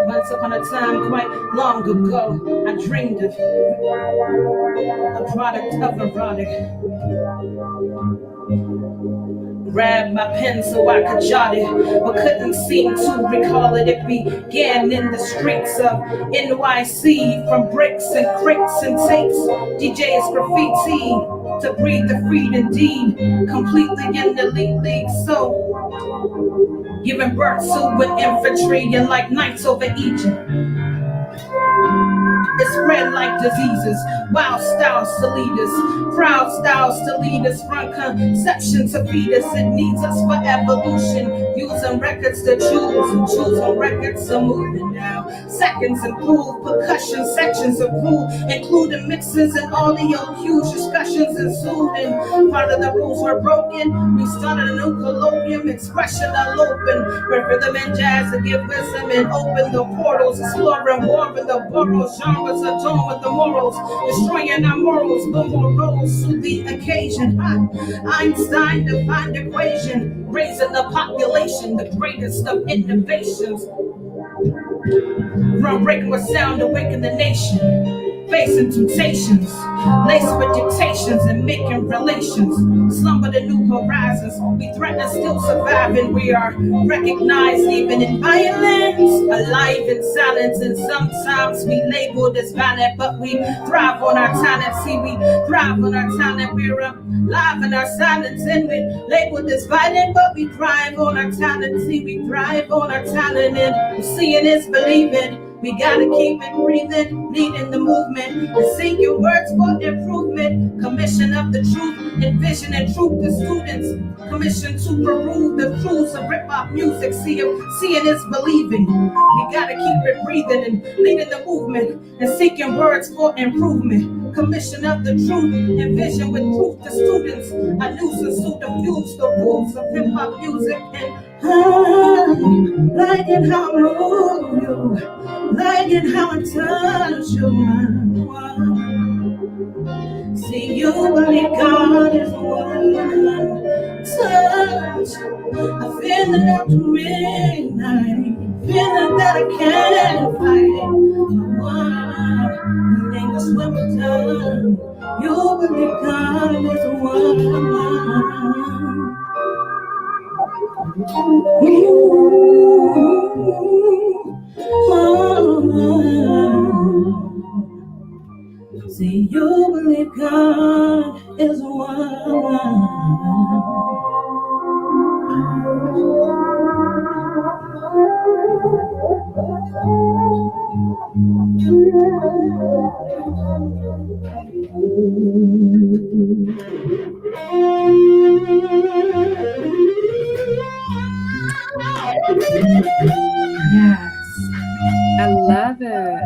Once upon a time, quite long ago, I dreamed of a product of erotic. Grabbed my pen so I could jot it, but couldn't seem to recall it. It began in the streets of NYC, from bricks and crates and tapes, DJs graffiti, to breathe the freed indeed, completely in the elite league. So, giving birth to an infantry and like knights over Egypt. It spread like diseases, wild styles to lead us, proud styles to lead us, from conception to fetus. It needs us for evolution, using records to choose, and choosing records to move it now. Seconds improve, percussion sections improve, including mixes and audio cues, discussions ensued, and part of the rules were broken. We started a new colloquium, expression unopened, where rhythm and jazz to give wisdom and open the portals, exploring war in the boroughs, genres adorned with the morals, destroying our morals, but more roles to the occasion. Einstein defined equation, raising the population, the greatest of innovations. Groundbreaking with sound, awaken the nation. Facing temptations, laced with dictations and making relations. Slumber the new horizons, we threaten still surviving. We are recognized even in violence, alive in silence, and sometimes we labeled as violent, but we thrive on our talent. See, we thrive on our talent. We're alive in our silence, and we labeled as violent, but we thrive on our talent. See, we thrive on our talent, and seeing is believing. We gotta keep it breathing, leading the movement, and singing words for improvement. Commission of the truth, envision and truth to students. Commission to peruse the truths of hip-hop music. Seeing is believing. We gotta keep it breathing and leading the movement, and seeking words for improvement. Commission of the truth, envision with truth to students. A nuisance to diffuse the rules of hip-hop music, and liking how I move you, liking how I touch you. See, you believe God is one touch. I feel it up to midnight, feeling that I can't fight. One, ain't gonna swim with time. You believe God is one. See, you believe God is one. Yes. I love it.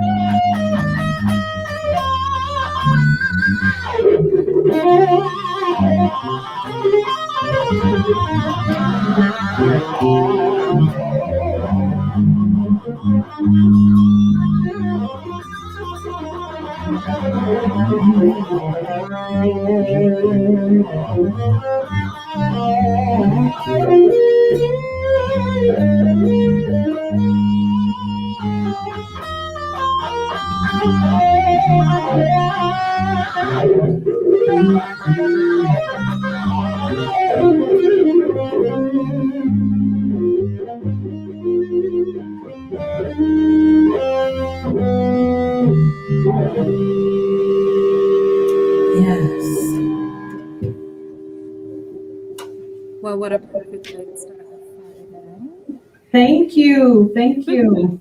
Well, what a perfect way to start the Friday. Thank you. Thank you.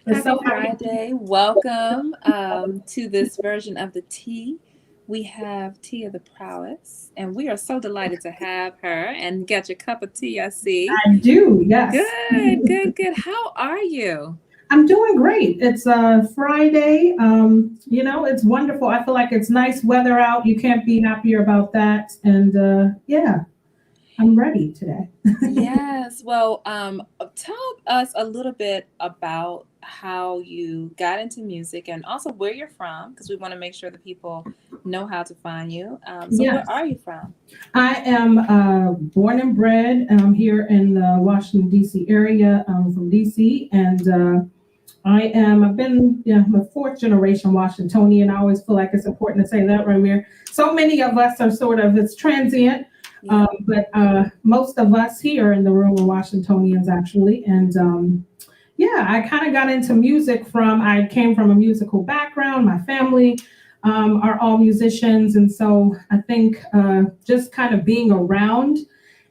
Happy Friday. Welcome to this version of the Tea. We have Tia the Prowess, and we are so delighted to have her and get your cup of tea, I see. I do, yes. Good. How are you? I'm doing great. It's Friday. It's wonderful. I feel like it's nice weather out. You can't be happier about that. And yeah, I'm ready today. Yes. Well, tell us a little bit about how you got into music and also where you're from, because we want to make sure that people know how to find you. So Yes. where are you from? I am born and bred here in the Washington, D.C. area. I'm from D.C. and I've been I'm a fourth generation Washingtonian. I always feel like it's important to say that, Ramir. So many of us are it's transient, but most of us here in the room are Washingtonians actually. And I kind of got into music I came from a musical background. My family are all musicians. And so I think just kind of being around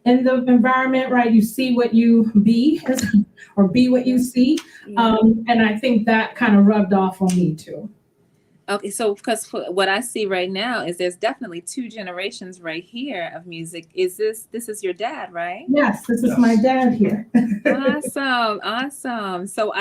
in the environment, right? You see what you be or be what you see. And I think that kind of rubbed off on me too. Okay, so because what I see right now is there's definitely two generations right here of music. This is your dad, right? Yes, this is my dad here. Awesome. So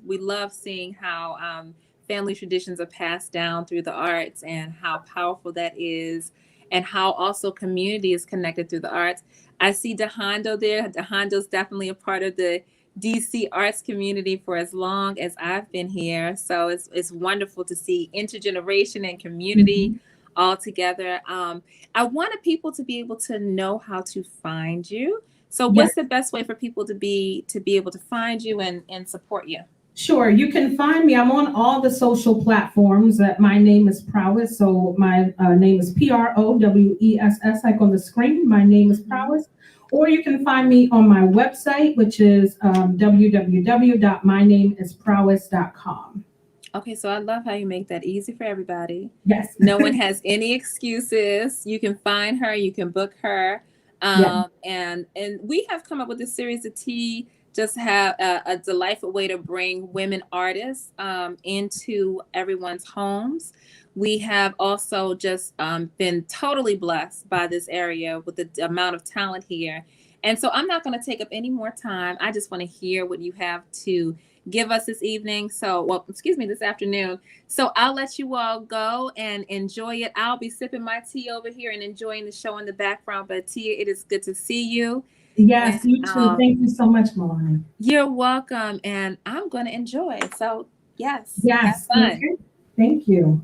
we love seeing how family traditions are passed down through the arts and how powerful that is, and how also community is connected through the arts. I see DeHondo there. DeHondo's definitely a part of the DC arts community for as long as I've been here. So it's wonderful to see intergeneration and community all together. I wanted people to be able to know how to find you. So what's the best way for people to be able to find you and support you? Sure. You can find me. I'm on all the social platforms. My name is Prowess. So my name is Prowess, like on the screen. My name is Prowess. Or you can find me on my website, which is www.mynameisprowess.com. Okay, so I love how you make that easy for everybody. Yes. No one has any excuses. You can find her. You can book her. And we have come up with this series of tea. Just have a delightful way to bring women artists into everyone's homes. We have also just been totally blessed by this area with the amount of talent here. And so I'm not going to take up any more time. I just want to hear what you have to give us this evening. This afternoon. So I'll let you all go and enjoy it. I'll be sipping my tea over here and enjoying the show in the background. But Tia, it is good to see you. Yes, you too. Thank you so much, Melanie. You're welcome. And I'm going to enjoy. So yes. Have fun. Okay. Thank you.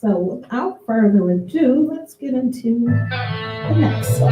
So without further ado, let's get into the next song.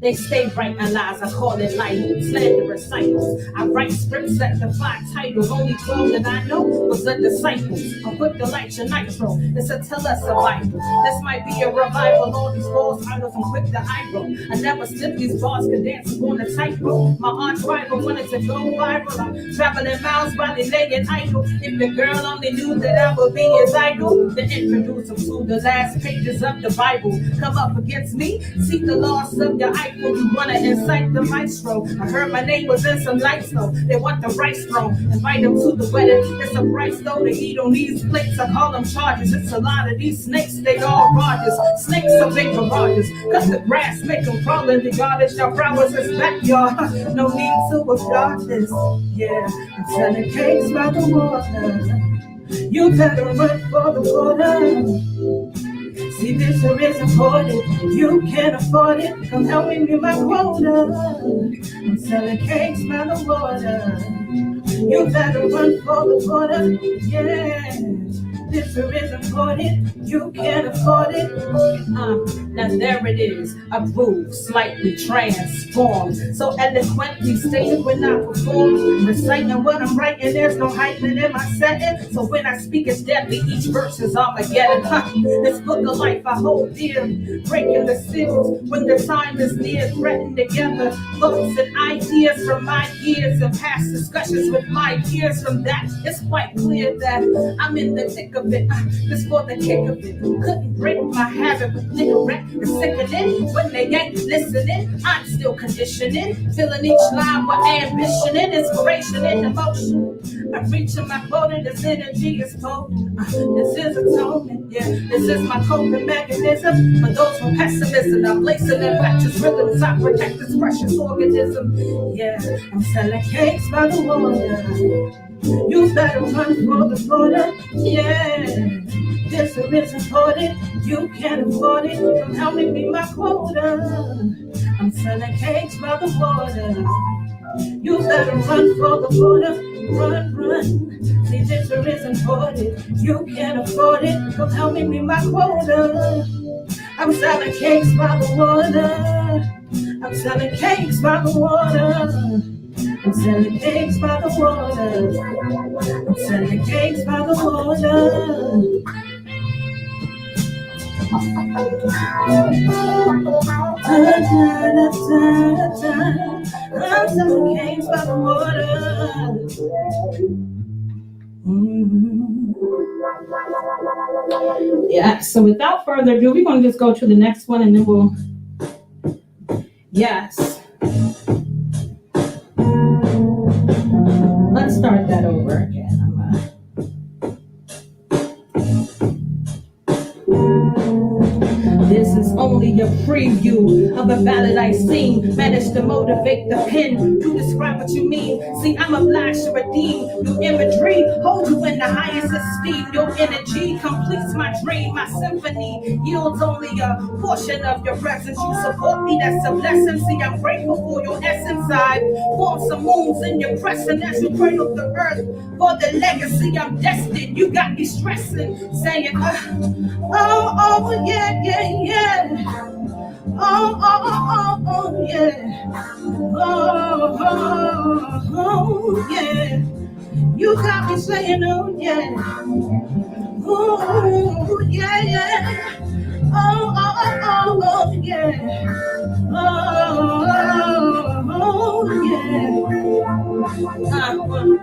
They stay right my lies, I call it light, slanderous cycles. I write scripts that defy titles, only 12 that I know was the disciples. I'm quick to light your nitro, it's a tell us a Bible. This might be a revival, all these false idols, I'm quick to eyebrow. I never slip these bars, could dance on a tightrope. My arch rival wanted to go viral, I'm traveling miles by the laying idol. If the girl only knew that I would be his idol, then introduce him to the last pages of the Bible. Come up against me, seek the loss of your idol. You wanna incite the maestro. I heard my name was in some lights though. They want the rice thrown. Invite them to the wedding. It's a price though to eat on these plates. I call them charges. It's a lot of these snakes. They all rogers. Snakes are big garages. Cut the grass, make them crawl in the yardage. Your Prowess is backyard. No need to applaud this. Yeah, I'm selling cakes by the water. You better run for the water. See, this here is important. You can't afford it. Come help me meet my quota. I'm selling cakes by the water. You better run for the water. Yeah, this here is important. you can't afford it. Now there it is, approved, slightly transformed, so eloquently stated when I perform, reciting what I'm writing. There's no hyping in my setting, so when I speak it's deadly. Each verse is Armageddon. This book of life I hold dear, breaking the seals when the time is near. Threatened together thoughts and ideas from my years and past discussions with my peers. From that, it's quite clear that I'm in the thick of it. Just for the kick of it, couldn't break my habit with cigarette and sickening. When they ain't listening, I'm still conditioning, filling each line with ambition and inspiration and emotion. I'm reaching my quota, this energy is potent. This is atonement, yeah. This is my coping mechanism for those with pessimism. I'm lacing infectious rhythms. I protect this precious organism. Yeah, I'm selling cakes by the water. You better run for the border. Yeah, this is important. You can't afford it. Come help me be my quota. I'm selling cakes by the water. You better run for the border. Run, run. See, this is important. You can't afford it. Come help me be my quota. I'm selling cakes by the water. I'm selling cakes by the water. I'm selling cakes by the water. I'm selling cakes by the water. I'm selling cakes by the water. Yeah, so without further ado, we're going to just go to the next one and then we'll, yes. Let's start that over again. This is only a preview of a ballad I've seen. Managed to motivate the pen to describe what you mean. See, I'm obliged to redeem your imagery, hold you in the highest esteem. Your energy completes my dream. My symphony yields only a portion of your presence. You support me, that's a blessing. See, I'm grateful for your essence. I form some moons in your crescent as you cradle the earth for the legacy I'm destined. You got me stressing, saying, oh, yeah, yeah, yeah. Oh, yeah. Oh, yeah. You got me saying, oh, yeah. Oh, yeah, yeah. Oh, yeah. Oh,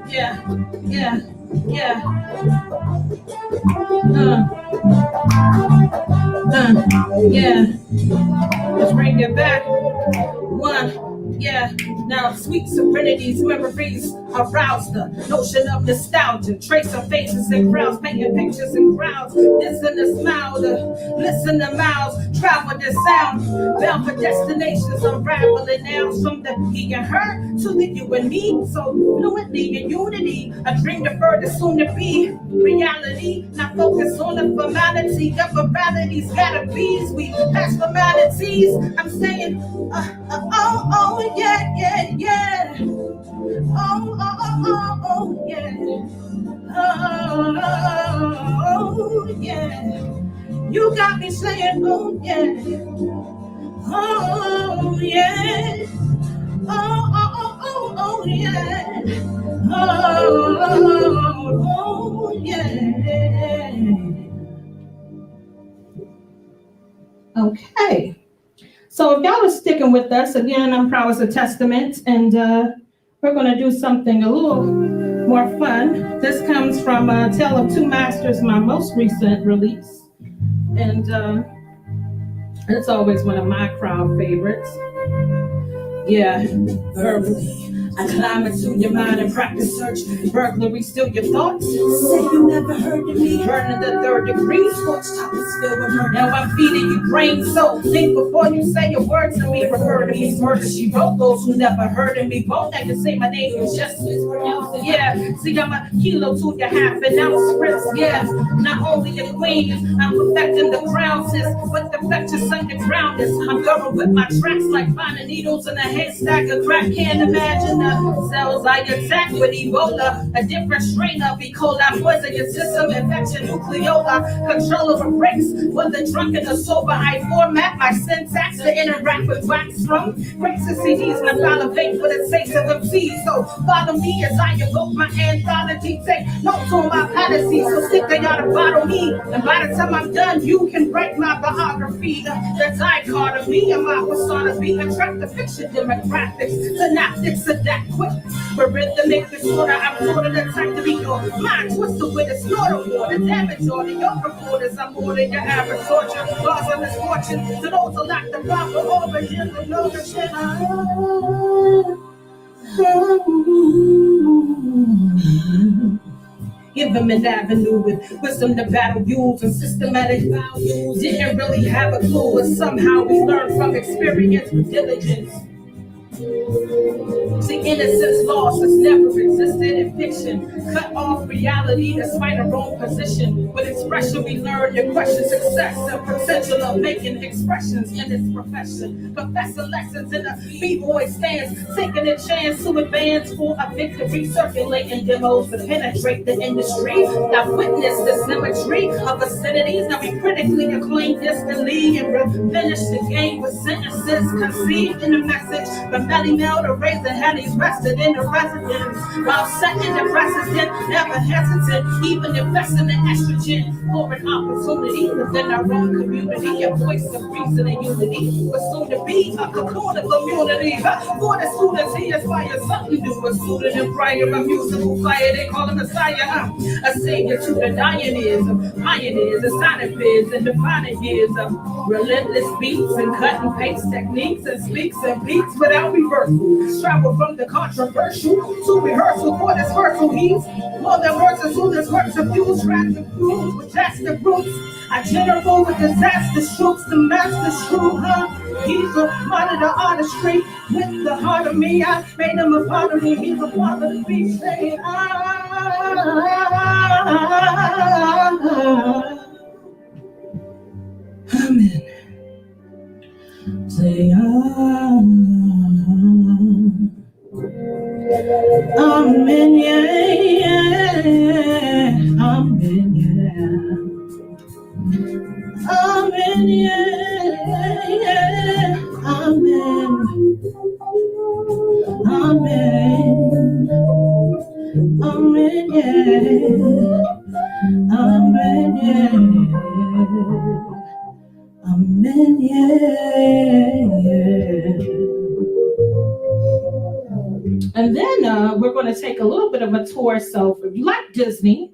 yeah. Yeah. Yeah. Let's bring it back. One, yeah. Now, sweet serenity's memories arouse the notion of nostalgia. Tracing faces and crowds, painting pictures and crowds. Listen to smile, listen to mouths, travel the sound. Bound for destinations, unraveling nouns from the he and her to the you and me. So fluently in unity, a dream deferred is soon to be reality. Not focus on the formality of morality's gotta be. We pass formalities. I'm saying, oh, yeah, yeah, yeah. Oh, yeah. Oh, yeah. You got me saying, oh, yeah. Oh, yeah. Oh, yeah. Oh, yeah. Okay. So if y'all are sticking with us, again, I'm Prowess the Testament, and we're going to do something a little more fun. This comes from Tale of Two Masters, my most recent release, and it's always one of my crowd favorites. Yeah, verbally. I climb into your mind and practice search. Burglary, steal your thoughts. Say you never heard of me. Burning the third degree. Scorched top is filled with murder. Now I'm feeding you brain soul. Think before you say a word to me. Refer to me. Murder she wrote. Those who never heard of me won't have to say my name. You just mispronounce it. Yeah, see I'm a kilo to your half an ounce spritz. Yeah, not only a queen, I'm perfecting the crown, sis. But the fetches underground is. I'm going with my tracks like finding needles in a haystack. A crack can't imagine the cells I attack with Ebola, a different strain of E. coli, poison your system, infection, nucleola, control over breaks, whether drunk and sober, I format my syntax to interact with wax from breaks and CDs, my validate for the sakes of MCs, so follow me as I evoke my anthology, take notes on my policy, so stick they ought to bottle me, and by the time I'm done, you can write my biography, the dichotomy of my persona, be attract the fiction demographics, synaptics of that quick, for rhythmic disorder, I'm sort of the type to be your mind twisted with a snort of water, damage order, your reporters, I'm more than your average torture, cause of misfortune, to those who lack the proper origin of knowledge, give them an avenue with wisdom to battle views and systematic values. Didn't really have a clue, but somehow we learned from experience with diligence. See, innocence lost has never existed in fiction. Cut off reality despite our own position. With expression, we learn to question success and potential of making expressions in this profession. Professing lessons in the B-boy stance, taking a chance to advance for a victory, circulating demos to penetrate the industry. Now witness the symmetry of vicinities. Now we critically acclaim distantly and finish the game with sentences conceived in the message. From Melly Mel to Razor Henny's rested in the residence, while setting the precedent, never hesitant, even investing in estrogen for an opportunity within our own community, a voice of reason and unity, but soon to be a cocoon of community. For the students, he inspires something new, a student in prayer, a musical fire, they call him Messiah, a savior to the dying is, pioneers, a sign of biz, and defining years of relentless beats and cut and paste techniques, and speaks and beats without reversal. Travel from the controversial to rehearsal for this virtual heat. More than words as soon as words of fuse, tracks and fuse with drastic roots. I general with disaster troops, the master shrew, He's a monitor artistry with the heart of me. I made him a part of me. He's a part of the beast. Say, Amen. Say, Amen, yeah, Amen, yeah. Amen, yeah, Amen. Amen. Amen, yeah. Amen, yeah. Amen, yeah. And then we're going to take a little bit of a tour. So if you like Disney,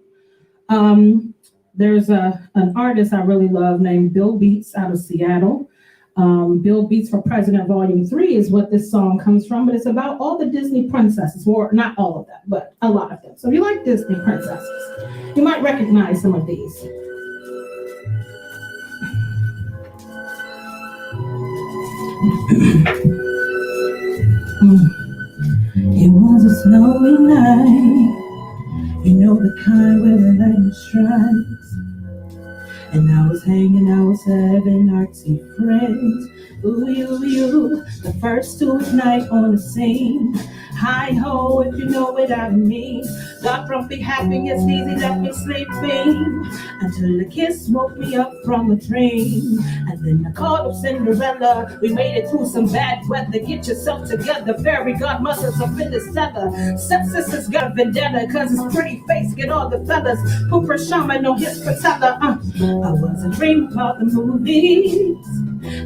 there's an artist I really love named Bill Beats out of Seattle. Bill Beats for President Volume 3 is what this song comes from, but it's about all the Disney princesses, or not all of them, but a lot of them. So if you like Disney princesses, you might recognize some of these. It was a snowy night, you know the kind where the lightning strikes. And I was hanging out with 7 artsy friends. Ooh, you, the first to ignite on the scene. Hi ho, if you know what I mean. Got grumpy, happy, it's easy, left me sleeping until a kiss woke me up from a dream. And then I called up Cinderella. We made it through some bad weather. Get yourself together, fairy godmothers up in the cellar. Stepsisters got a vendetta, cause his pretty face get all the fellas. Pooper shaman on his patella. I was a dream about the movies.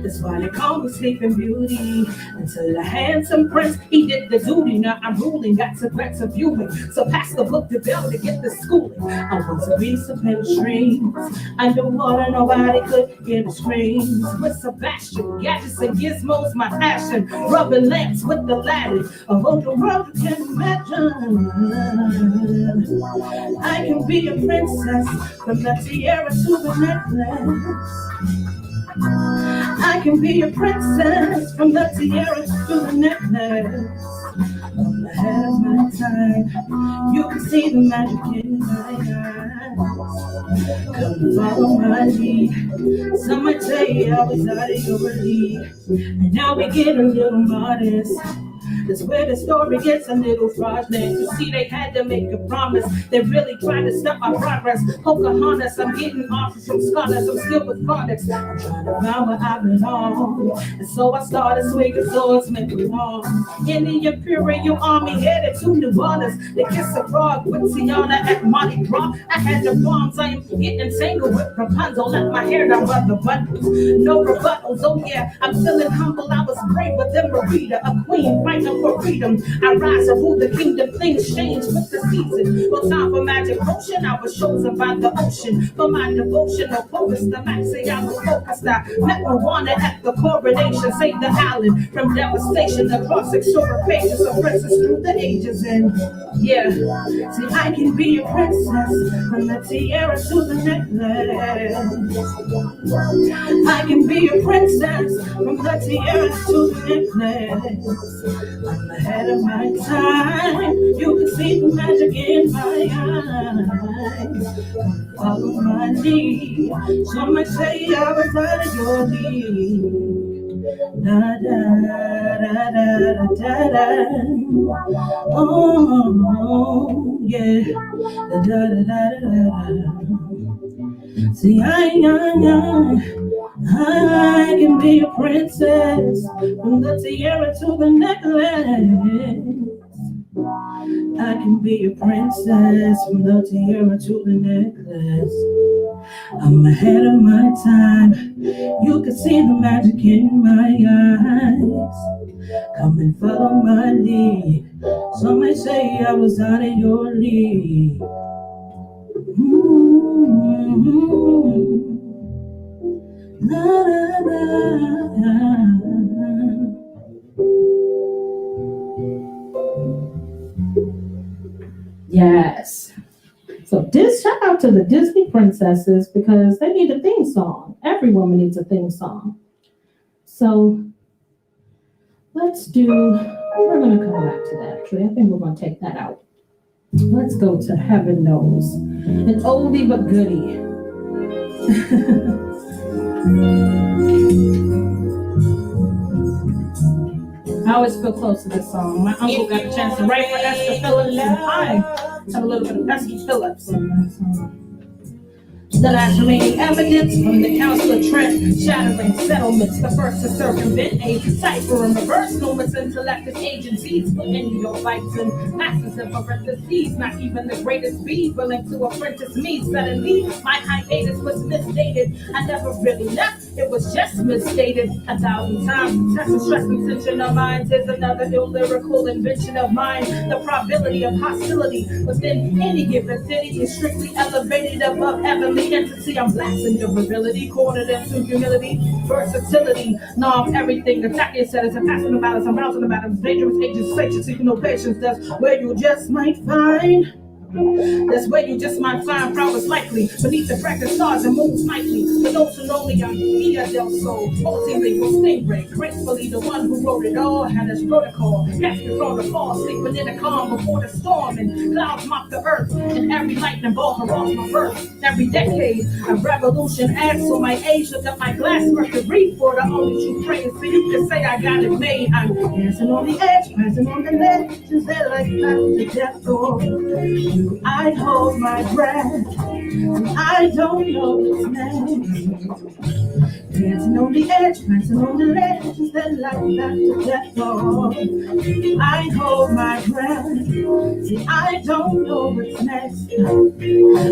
That's why they call me Sleeping Beauty. Until a handsome prince, he did the duty. Now I'm ruling, got to back to viewing. So pass the book to Bell to get the schooling. I want to be some pen strings. Underwater, nobody could hear the screams. With Sebastian, gadgets and gizmos, my passion. Rubbing lamps with the Latin. A whole the world you can imagine. I can be a princess from the tiara to the necklace. I can be a princess from the tiara to the necklace. From the head of my time, you can see the magic in my eyes. Come follow my lead. Some might say I was out of your league, and now we get a little modest. That's where the story gets a little fraudulent. You see, they had to make a promise. They really tried to stop my progress. Pocahontas, I'm getting offers from scholars. I'm still with products. I'm trying to find where I belong. And so I started swinging swords, making long. In the Imperial Army, headed to New Orleans. They kiss a frog with Tiana at Mardi Gras. I had the bombs, I am getting tangled with Rapunzel. Let my hair down by the bundles. No rebuttals, oh yeah, I'm feeling humble. I was braver than Marita, a queen fighting for freedom. I rise and rule the kingdom, things change with the season. No time for magic potion, I was chosen by the ocean. For my devotion, no focus, the max say I was focused. I met Rwanda at the coronation, saved the island from devastation across 6 shorter pages of princess through the ages. And yeah, see, I can be a princess from the tiara to the necklace. I can be a princess from the tiara to the necklace. I'm ahead of my time. You can see the magic in my eyes. Follow my lead. Some might say I was out of your league. Da da da da da da. Oh yeah. Da da da da da. See, I can be a princess from the tiara to the necklace. I can be a princess from the tiara to the necklace. I'm ahead of my time. You can see the magic in my eyes. Come and follow my lead. Some may say I was out of your league. La, la, la. Yes. So this shout out to the Disney princesses because they need a theme song. Every woman needs a theme song. So we're going to come back to that. Actually, I think we're going to take that out. Let's go to Heaven Knows. An oldie but goodie. I always feel close to this song. My uncle got a chance to write for Esther Phillips, and I have a little bit of Esther Phillips in that song. The last remaining evidence from the Council of Trent, shattering settlements, the first to circumvent a cipher and reverse numerous intellective agencies, putting your fights and masses in parentheses. Not even the greatest be willing to apprentice me. Suddenly, my hiatus was misstated. I never really left, it was just misstated 1,000 times. Test and stress and tension of minds is another lyrical invention of mine. The probability of hostility within any given city is strictly elevated above heavenly entity. I'm blasting durability, cornered into humility, versatility. No, I'm everything. Attacking said it's a passing about us. I'm bouncing about it. Dangerous agents, sanctions, seeking no patience. That's where you just might find. That's where you just might find prowess likely beneath the practice stars and moons nightly. For those who know me, I'm Mia Del Sol, multilingual stingray, gracefully the one who wrote it all, had his protocol, cast the protocol, sleeping in the calm before the storm, and clouds mop the earth, and every lightning ball harass my birth. Every decade, a revolution adds to my age. Look at my glass mercury for the only true praise. So you can say I got it made. I'm dancing on the edge, prancing on the ledge, just that like the death door. I hold my breath, and I don't know what's next. Dancing on the edge, prancing on the ledge, just that like the death door. I hold my breath, see, I don't know what's next.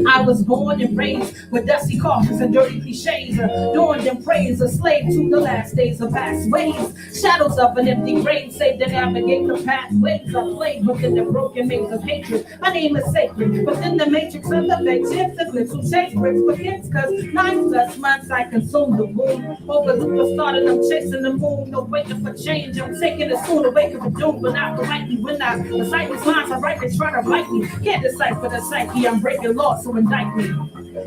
I was born and raised with dusty coffins and dirty cliches, adorned and praised, a slave to the last days of past ways. Shadows of an empty grave, save to navigate the pathways. I played within the broken maze of hatred. My name is sacred, within the matrix of the fakes. It's a glitch who chase bricks for hits, cause 9+ months I consumed the womb. Overlooked the start and I'm chasing the moon. No waiting for change, I'm taking it soon, awaken for doom. But not politely when I recite these lines, I write, they try to bite me. Can't decipher the psyche, I'm breaking laws, so indict me.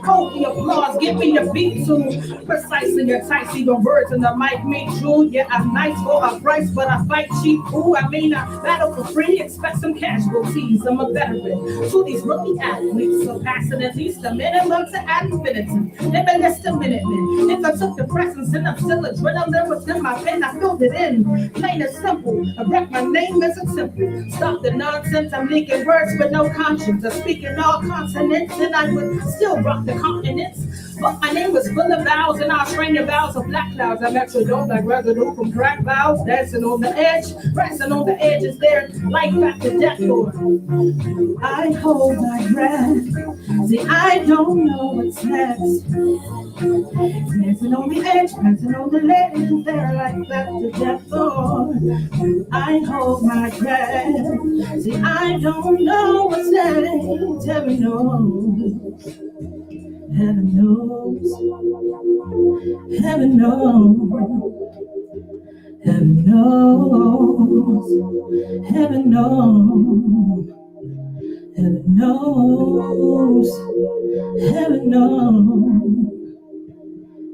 Hold the applause, give me the beat too. Precise and concise, even words in the mic make true. Yeah, I'm nice for a price, but I fight cheap. Ooh, I mean, I battle for free, expect some casualties. I'm a veteran to these rookie athletes, surpassing at least a minimum to ad infinitum. Never less than Minutemen. If I took the presence and I'm still adrenaline within my pen, I filled it in. Plain and simple, I wreck my name as a temple. Stop the nonsense, I'm leaking words with no conscience. I'm speaking all consonants, and I would still rock the continents. But my name was full of vowels, and I'll strain the vowels of black clouds. I'm extra dope like residue from crack valves. Dancing on the edge, resting on the edge is there. Life after death, Lord. I hold my breath. See, I don't know what's next. Dancing on the edge, dancing on the ledge is there. Life after death, Lord. I hold my breath. See, I don't know what's next. Heaven knows. Heaven knows. Heaven knows. Heaven knows. Heaven knows. Heaven knows. Heaven knows.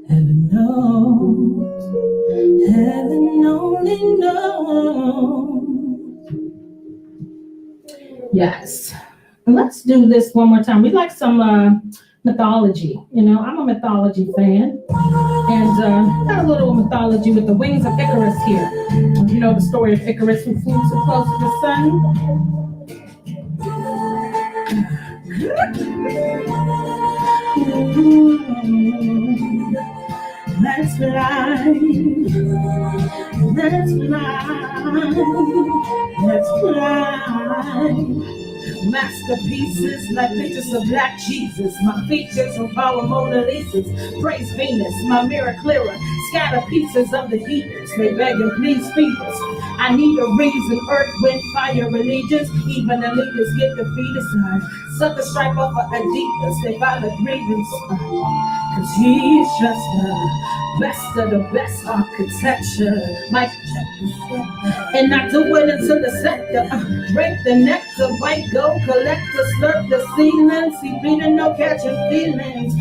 Heaven knows. Heaven only knows. Yes. Let's do this one more time. We like some mythology. You know, I'm a mythology fan. And got a little mythology with the wings of Icarus here. You know the story of Icarus who flew so close to the sun? Let's fly. Let's fly. Let's fly. Masterpieces like pictures of black Jesus. My features of our Mona Lisas. Praise Venus, my mirror clearer. Scatter pieces of the heaters. They beg and please feed us. I need a reason. Earth, wind, fire, religions. Even the leaders get defeated. Sucker stripe up for Adidas. They file a grievance. Cause he's just the best of the best architecture. Mike, and I do it into the sector. Break the nectar, white gold collector, slurp the ceilings. See, bleeding, no catching feelings.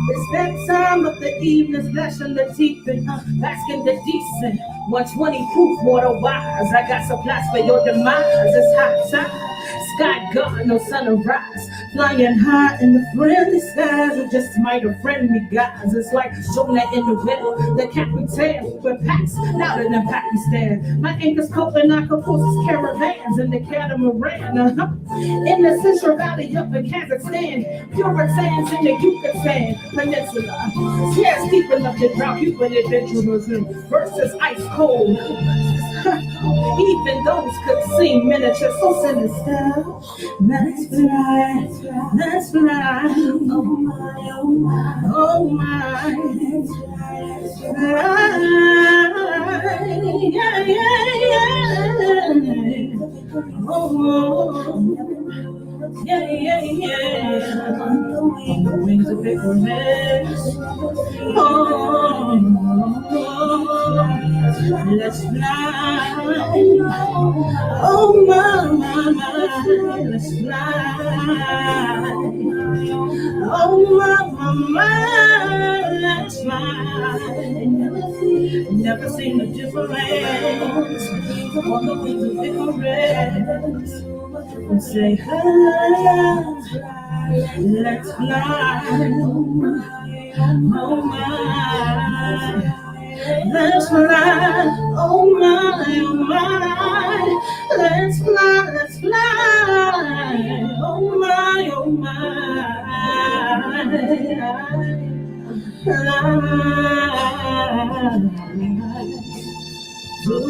It's that time of the evening, flashing the teeth and basking the decent. 120 proof, water wise. I got supplies for your demise. It's hot time. Sky God, no sunrise. Flying high in the friendly skies. Or just might have friend me guys. It's like Jonah in the middle. The capitan with packs louder than Pakistan. My anchor's coconut forces caravans in the catamaran. In the Central Valley up in Kazakhstan. Puritans in the Yucatan Peninsula. Yes, deep enough to drown you in adventurers versus ice cold. Even those could seem miniature, so sinister. Let's fly, let's fly. Oh my, oh my, oh my. Let's fly, yeah, yeah, yeah. Oh, yeah, yeah, yeah. The wings of Icarus. Oh, let's fly. Oh my, my, my, let's fly. Oh my, my, my, let's fly. Never seen a difference on the wings of Icarus. And say, let's fly. Oh my, let's fly. Oh my, oh my, let's fly, let's fly. Oh my, oh my, two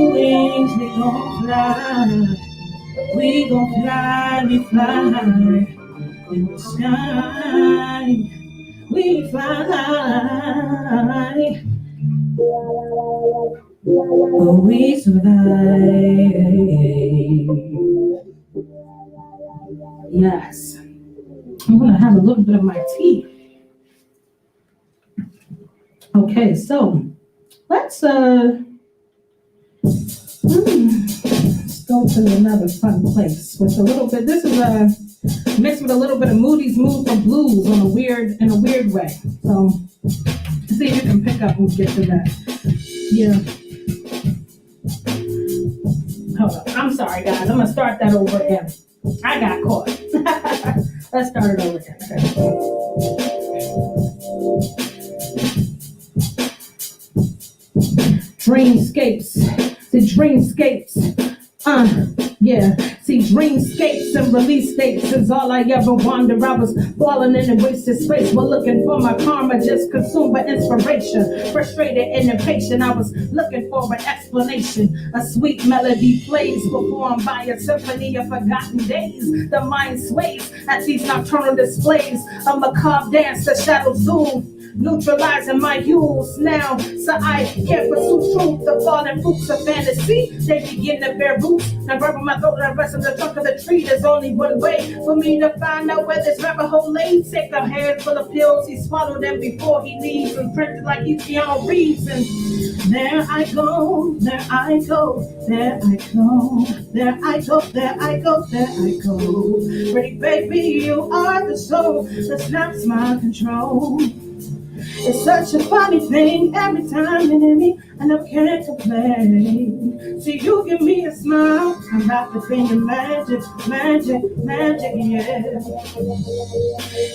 wings, we gon' fly. We gon' fly, we fly in the sky. We fly, but we survive. Yes, I'm gonna have a little bit of my tea. Okay, so let's go to another fun place with a little bit. This is mixed with a little bit of Moody's Mood for Blues in a weird way. So see if you can pick up and get to that. Yeah. Hold on. I'm sorry, guys. I'm gonna start that over again. I got caught. Let's start it over again. Okay. Dreamscapes. The dreamscapes. Yeah. See, dreamscapes and release dates is all I ever wonder. I was falling in a wasted space while looking for my karma, just consumed by inspiration. Frustrated and impatient, I was looking for an explanation. A sweet melody plays, performed by a symphony of forgotten days. The mind sways at these nocturnal displays. A macabre dance, the shadow zoom, neutralizing my hues now, so I can't pursue truth. The fallen fruits of fantasy, they begin to bear roots. Now grabbing my throat and the rest of the trunk of the tree. There's only one way for me to find out where this rabbit hole lays. Take a handful of pills, he swallowed them before he leaves, and printed like Keanu Reeves. And there I go, there I go, there I go, there I go, there I go, there I go. Pretty baby, you are the soul that snaps my control. It's such a funny thing, every time you hear me, I never can complain. See, you give me a smile, I'm wrapped up in your magic, magic, magic, yeah.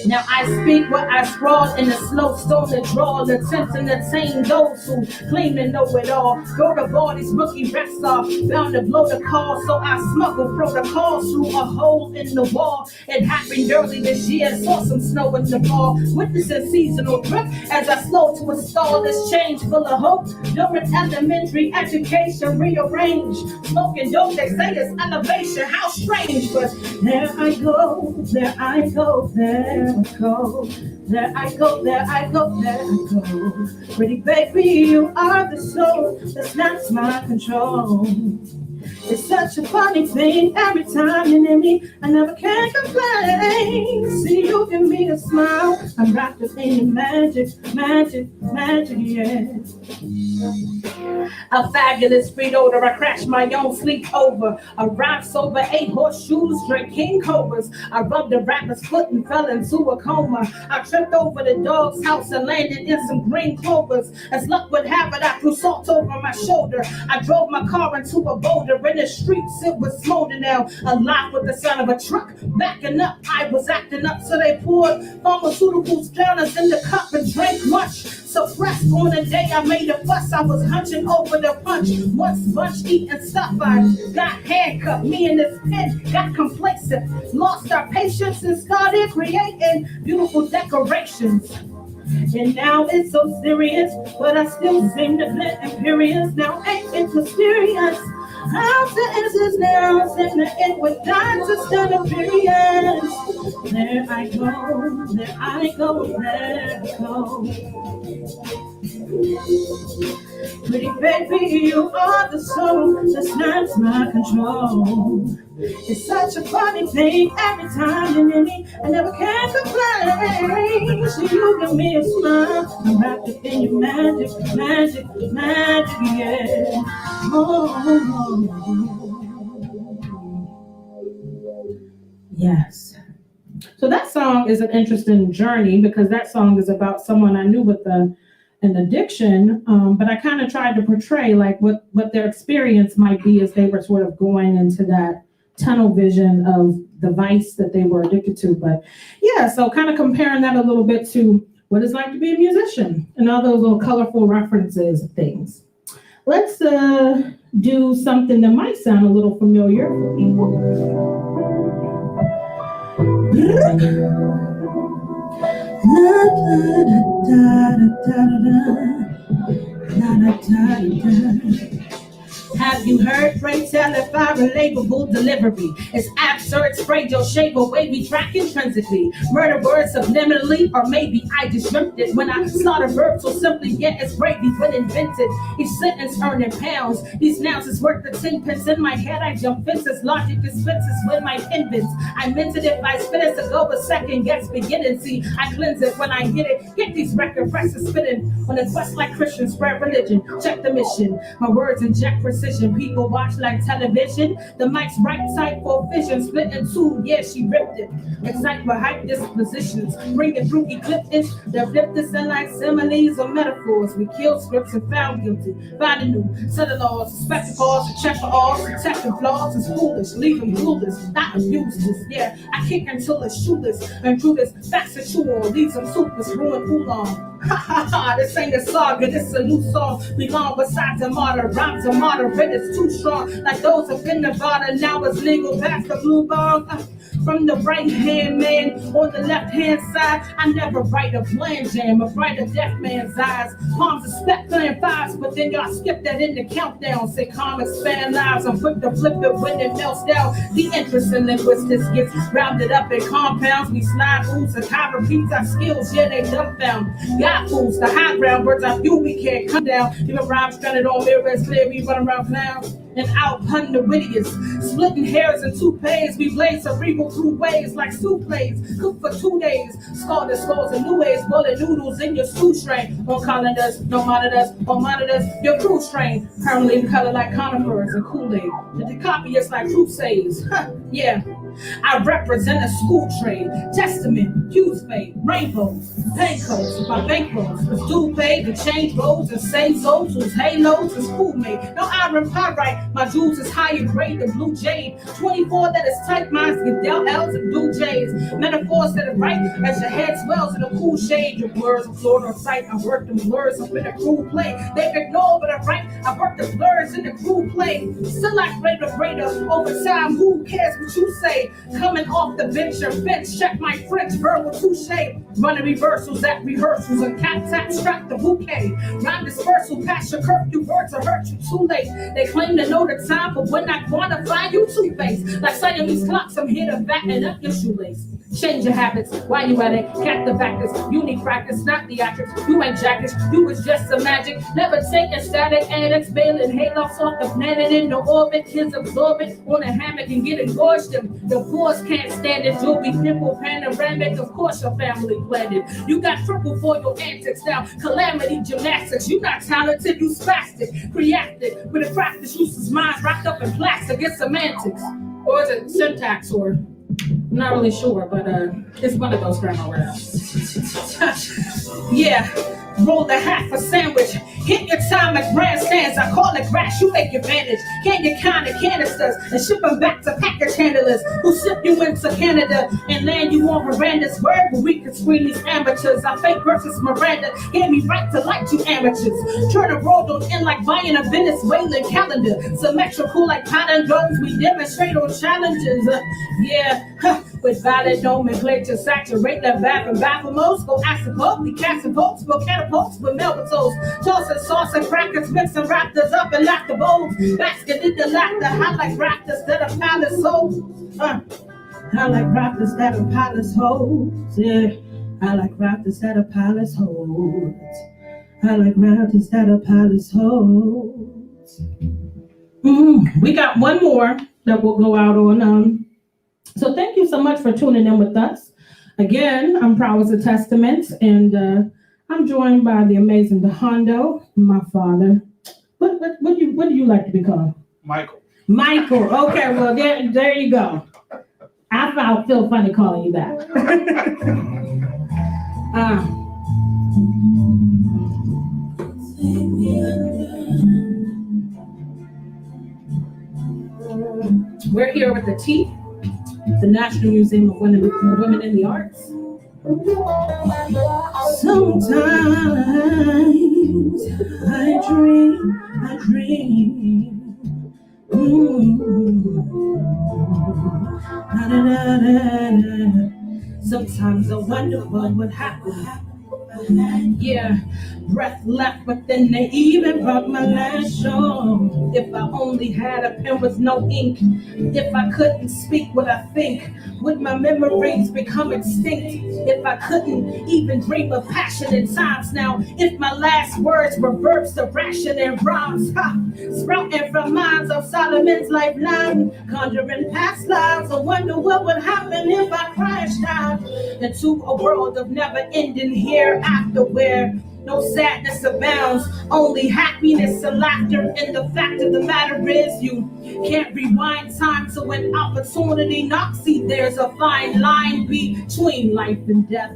Now I speak what I scrawl in a slow stone to draw, attempts and attain those who claim to know it all. Go to ball, these rookie rap stars, bound to blow the call, so I smuggle protocols through a hole in the wall. It happened early this year, saw some snow in the fall, witnessing seasonal drift as I slow to install this change full of hope. During elementary education, rearrange, smoking dope, they say it's elevation, how strange, but there I go, there I go, there I go, there I go, there I go, there I go. Pretty baby, you are the soul that snaps my control. It's such a funny thing, every time you near me, I never can complain. See, you give me a smile, I'm wrapped up in your magic, magic, magic, yeah. A fabulous free odor, I crashed my own sleep over. I rhymed sober, ate horseshoes, drank king cobras. I rubbed a rapper's foot and fell into a coma. I tripped over the dog's house and landed in some green clovers. As luck would have it, I threw salt over my shoulder. I drove my car into a boulder. In the streets, it was smoldering now, alive with the sound of a truck backing up. I was acting up, so they poured pharmaceuticals down us in the cup and drank much. Suppressed on the day I made a fuss, I was hunching over the punch. Once bunch eating stuff, I got handcuffed. Me and this pen got complacent, lost our patience and started creating beautiful decorations. And now it's so serious, but I still seem to blend imperious. Now ain't it mysterious? How to answers now, saying that it would die to stand appearance. There I go, there I go, there I go. Pretty baby, you are the soul that snaps my control. It's such a funny thing, every time you're near me, I never can complain. So you give me a smile, I'm wrapped up in your magic, magic, magic, yeah. Oh. Yes. So that song is an interesting journey because that song is about someone I knew with an addiction, but I kind of tried to portray like what their experience might be as they were sort of going into that tunnel vision of the vice that they were addicted to. But yeah, so kind of comparing that a little bit to what it's like to be a musician and all those little colorful references of things. Let's do something that might sound a little familiar for people. Have you heard? Pray tell if I relatable delivery. It's absurd, sprayed your shape or wavy track intrinsically. Murder words subliminally, or maybe I just dreamt it when I slaughter verbs so simply, yet it's gravy when invented. Each sentence earning pounds. These nouns is worth the 10 pence in my head. I jump fences, logic dispenses when my invents. I meant it if I spit it to go a second guess beginning. See, I cleanse it when I hit it. Get these record presses spitting on a quest like Christians, spread religion. Check the mission. My words inject precision. vision. People watch like television. The mic's right side for vision, split in two. Yeah, she ripped it. Excite with hype dispositions. Bring it through ecliptic. The flip this in like similes or metaphors. We kill scripts and found guilty. Find a new set of laws, spectacles, and check for all. Detecting flaws is foolish. Leave them clueless. Not abuse this. Yeah, I kick until it's shoeless. And through this facts and chew on. Leave some toothless, ruin oolong. Ha ha ha, this ain't a saga, this a new song. We long besides a martyr, rhymes are moderate, it's too strong. Like those up in Nevada, now it's legal past the blue ball. From the right hand man on the left hand side, I never write a bland jam, I write a deaf man's eyes. Palms are spec playing fives, but then y'all skip that in the countdown. Say calm, expand lives, I'm quick to flip it when it melts down. The interest in linguistics gets rounded up in compounds. We slide fools and high repeats our skills, yeah, they dumbfound. Got fools, the high ground, words I feel we can't come down. Even rhymes stranded on mirrors, clear, we run around clowns. And out pun the wittiest, splitting hairs in toupees. We blaze cerebral through ways like soup plays. Cook for 2 days, scald the skulls and new ways. Bullet noodles in your stew strain. On calendars, no monitors, on monitors, your crew strain. Permanently colored like conifers and Kool-Aid. The copyists like crusades. Yeah. I represent a school trade, testament, hues fade, rainbows, pancakes, my bankrolls, the dude paid, the change rolls and same souls whose halos is cool made. No iron pyrite, my jewels is higher grade than blue jade. 24 that is tight, minds get dealt L's and blue J's. Metaphors that are right as your head swells in a cool shade. Your words are floored on sight, I work them blurs up in a cool play. They ignore but I write, I work the blurs in the cool play. Still like greater, over time, who cares what you say? Coming off the bench or fence, check my French verbal touche. Running reversals at rehearsals and cat tap strap the bouquet. Rhyme dispersal past your curfew, words will hurt you too late. They claim to know the time, but when I quantify you two-faced. Like Siamese clocks, I'm here to batten up your shoelace. Change your habits, why you at it? Cat the factors, you need practice, not theatrics. You ain't jackets, you was just some magic. Never taking static addicts, bailing halos off the planet into orbit. Kids absorb it on a hammock and get engorged them. The boys can't stand it, you'll be pimple panoramic. Of course your family planned it. You got triple for your antics now. Calamity gymnastics, you not talented, you spastic. Created with a practice uses minds wrapped up in plastic. It's semantics. Or is it syntax or... I'm not really sure, but it's one of those grammar words. Yeah, roll the half a sandwich. Hit your time at grandstands. I call it grass, you make your advantage. Can you kind of canisters and ship them back to package handlers who ship you into Canada and land you on Miranda's word where we can screen these amateurs. I fake versus Miranda gave me right to like you amateurs. Turn the world on in like buying a Venezuelan calendar. Symmetrical like palindromes, we demonstrate on challenges. With valid nomenclature, saturate the bath and baffamos. Go acid we cast and bolts, go catapults with melatones. Toss and sauce and crackers, mix and raptors up and lock the bowls. Basket in the laughter, I like raptors that are palace hoes. I like raptors that are palace hoes. Yeah, I like raptors that are palace hoes. I like raptors that are palace hoes. We got one more that will go out on. So thank you so much for tuning in with us. Again, I'm Prowess the Testament, and I'm joined by the amazing DeHondo, my father. What do you like to be called? Michael. Michael. Okay, well there you go. I feel funny calling you that. We're here with the T. The National Museum of Women in the Arts. Sometimes I dream. Sometimes I wonder what would happen. Yeah, breath left, but then they even brought my last show. If I only had a pen with no ink, if I couldn't speak what I think, would my memories become extinct? If I couldn't even dream of passionate times now, if my last words were verbs of ration and rhymes, sprouting from minds of Solomon's lifeline, conjuring past lives, I wonder what would happen if I crashed out into a world of never ending hereafter where No sadness abounds, only happiness and laughter. And the fact of the matter is, you can't rewind time to when opportunity knocks. See, there's a fine line between life and death.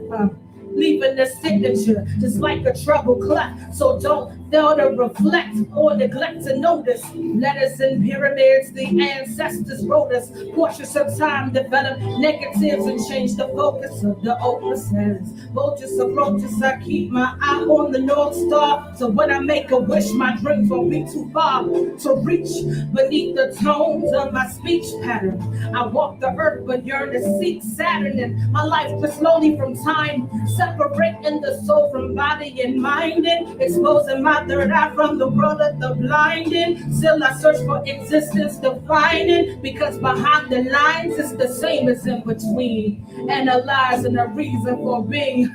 Leaving the signature just like a treble clef. So don't fail to reflect or neglect to notice. Letters and pyramids, the ancestors wrote us. Portraits of time develop negatives and change the focus of the opuses. Vultures approaches, I keep my eye on the North Star. So when I make a wish, my dreams won't be too far to reach beneath the tones of my speech pattern. I walk the earth but yearn to seek Saturn, and my life was slowly from time, separating the soul from body and mind, and exposing my third eye from the world of the blinded. Still I search for existence defining, because behind the lines it's the same as in between. Analyzing a reason for being.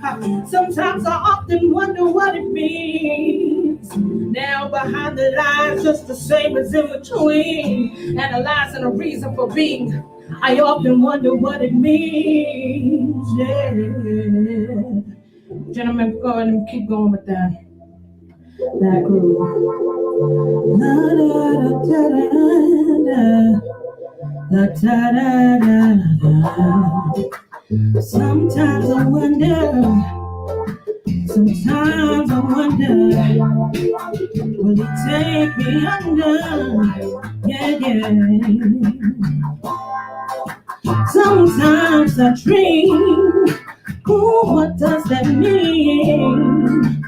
Sometimes I often wonder what it means. Now behind the lines just the same as in between. Analyzing a reason for being. I often wonder what it means. Yeah. Gentlemen, go ahead and keep going with that groove. Sometimes I wonder, will it take me under? Yeah. Sometimes I dream, oh, what does that mean?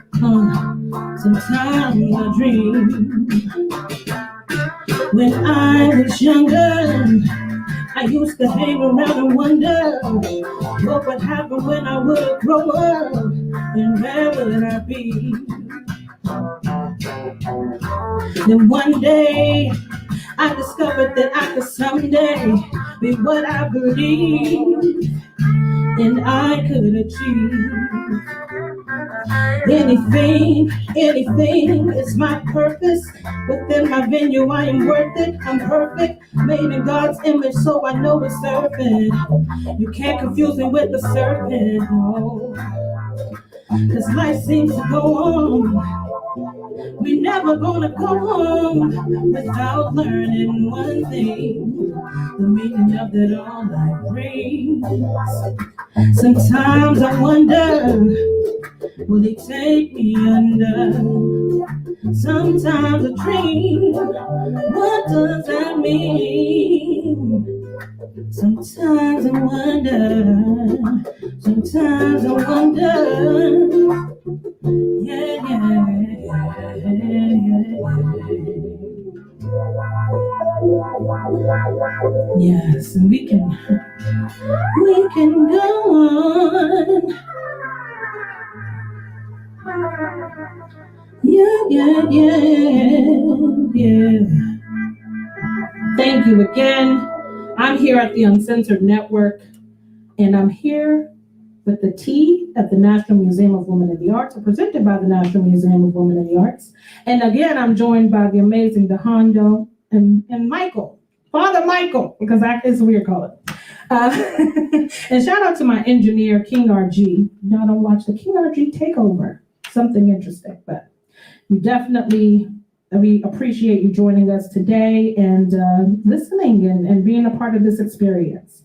Sometimes I dream. When I was younger, I used to hang around and wonder what would happen when I would grow up, and where would I be? Then one day I discovered that I could someday be what I believe and I could achieve. Anything is my purpose. Within my venue, I am worth it. I'm perfect, made in God's image, so I know it's serpent. You can't confuse me with the serpent, no. Cause life seems to go on. We never gonna go home without learning one thing, the meaning of that all life brings. Sometimes I wonder, will it take me under? Sometimes I dream, what does that mean? Sometimes I wonder, yeah. Yes, and we can go on. Yeah. Thank you again. I'm here at the Uncensored Network, and I'm here with the tea at the National Museum of Women in the Arts, presented by the National Museum of Women in the Arts. And again, I'm joined by the amazing DeHondo and Michael, Father Michael, because that is what we call it. And shout out to my engineer, King RG. Y'all don't watch the King RG takeover. Something interesting, but we appreciate you joining us today and listening and being a part of this experience.